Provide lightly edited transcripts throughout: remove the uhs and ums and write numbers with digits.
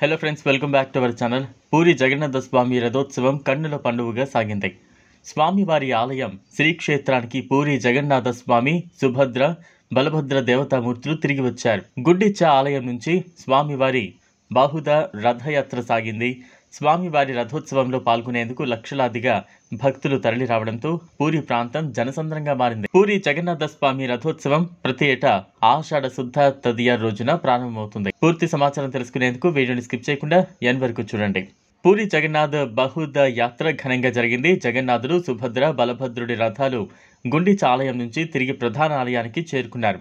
Hello friends, welcome back to our channel. Puri Jagannatha Swamy రథోత్సవం కన్నుల పండుగగా సాగింది. స్వామివారి ఆలయం శ్రీక్షేత్రానికి పూరి జగన్నాథ స్వామి, సుభద్ర, బలభద్ర దేవతామూర్తులు తిరిగి వచ్చారు. గుండిచ ఆలయం నుంచి స్వామివారి బాహుదా రథయాత్ర సాగింది. స్వామివారి రథోత్సవంలో పాల్గొనేందుకు లక్షలాదిగా భక్తులు తరలి రావడంతో పూరి ప్రాంతం జనసంద్రంగా మారింది. పూరి జగన్నాథ స్వామి రథోత్సవం ప్రతి ఏటా ఆషాఢ శుద్ధ తదియ రోజున ప్రారంభమవుతుంది. పూర్తి సమాచారం తెలుసుకునేందుకు వీడియోని స్కిప్ చేయకుండా ఎండ్ వరకు చూడండి. పూరి జగన్నాథ్ బహుద యాత్ర ఘనంగా జరిగింది. జగన్నాథుడు, సుభద్ర, బలభద్రుడి రథాలు గుండిచ ఆలయం నుంచి తిరిగి ప్రధాన ఆలయానికి చేరుకున్నారు.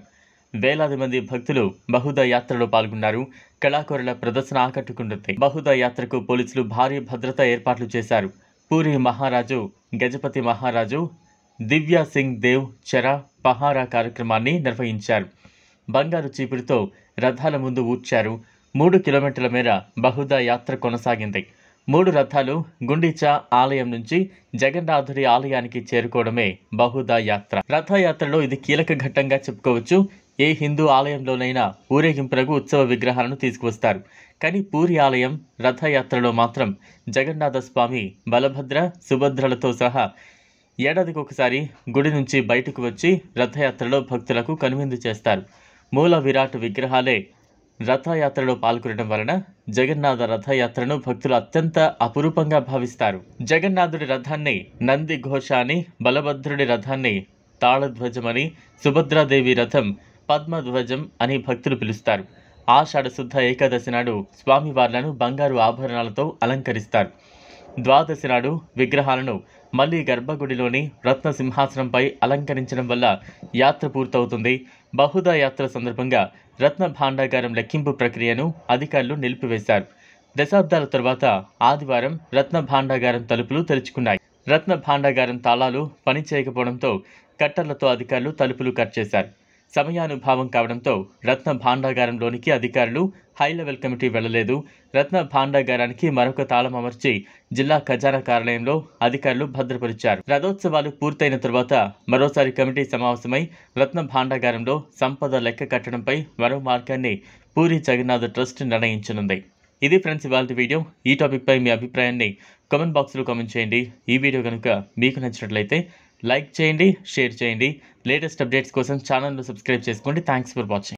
వేలాది మంది భక్తులు బహుద యాత్రలో పాల్గొన్నారు. కళాకారుల ప్రదర్శన ఆకట్టుకుంటుంది. బహుద యాత్రకు పోలీసులు భారీ భద్రతా ఏర్పాట్లు చేశారు. పూరి మహారాజు గజపతి మహారాజు దివ్య సింగ్ దేవ్ చెరా పహారా కార్యక్రమాన్ని నిర్వహించారు. బంగారు చీపురుతో రథాల ముందు ఊడ్చారు. 3 కిలోమీటర్ల మేర బహుద యాత్ర కొనసాగింది. 3 రథాలు గుండిచ ఆలయం నుంచి జగన్నాథుడి ఆలయానికి చేరుకోవడమే బహుదా యాత్ర. రథయాత్రలో ఇది కీలక ఘట్టంగా చెప్పుకోవచ్చు. ఏ హిందూ ఆలయంలోనైనా ఊరేగింపులకు ఉత్సవ విగ్రహాలను తీసుకువస్తారు. కానీ పూరి ఆలయం రథయాత్రలో మాత్రం జగన్నాథ స్వామి, బలభద్ర, సుభద్రలతో సహా ఏడాదికి ఒకసారి గుడి నుంచి బయటకు వచ్చి రథయాత్రలో భక్తులకు కనువిందు చేస్తారు. మూల విరాట్ విగ్రహాలే రథయాత్రలో పాల్గొనడం వలన జగన్నాథ రథయాత్రను భక్తులు అత్యంత అపురూపంగా భావిస్తారు. జగన్నాథుడి రథాన్ని నంది ఘోష అని, బలభద్రుడి రథాన్ని తాళధ్వజమని, సుభద్రాదేవి రథం పద్మధ్వజం అని భక్తులు పిలుస్తారు. ఆషాఢ శుద్ధ ఏకాదశి నాడు స్వామివార్లను బంగారు ఆభరణాలతో అలంకరిస్తారు. ద్వాదశి నాడు విగ్రహాలను మళ్లీ గర్భగుడిలోని రత్న సింహాసనంపై అలంకరించడం వల్ల యాత్ర పూర్తవుతుంది. బహుదా యాత్ర సందర్భంగా రత్న భాండాగారం లెక్కింపు ప్రక్రియను అధికారులు నిలిపివేశారు. దశాబ్దాల తర్వాత ఆదివారం రత్న భాండాగారం తలుపులు తెరుచుకున్నాయి. రత్న భాండాగారం తాళాలు పనిచేయకపోవడంతో కట్టర్లతో అధికారులు తలుపులు కట్ చేశారు. సమయానుభావం కావడంతో రత్న భాండాగారంలోనికి అధికారులు హై లెవెల్ కమిటీ వెళ్లలేదు. రత్న భాండాగారానికి మరొక తాళం అమర్చి జిల్లా ఖజానా కార్యాలయంలో అధికారులు భద్రపరిచారు. రథోత్సవాలు పూర్తయిన తర్వాత మరోసారి కమిటీ సమావేశమై రత్న భాండాగారంలో సంపద లెక్క కట్టడంపై మరో మార్గాన్ని పూరి జగన్నాథ్ ట్రస్ట్ నిర్ణయించనుంది. ఇది ఫ్రెండ్స్ ఇవాల్టి వీడియో. ఈ టాపిక్ పై మీ అభిప్రాయాన్ని కామెంట్ బాక్స్లో కామెంట్ చేయండి. ఈ వీడియో కనుక మీకు నచ్చినట్లయితే లైక్ చేయండి, షేర్ చేయండి. లేటెస్ట్ అప్డేట్స్ కోసం ఛానల్ను సబ్స్క్రైబ్ చేసుకోండి. Thanks for watching.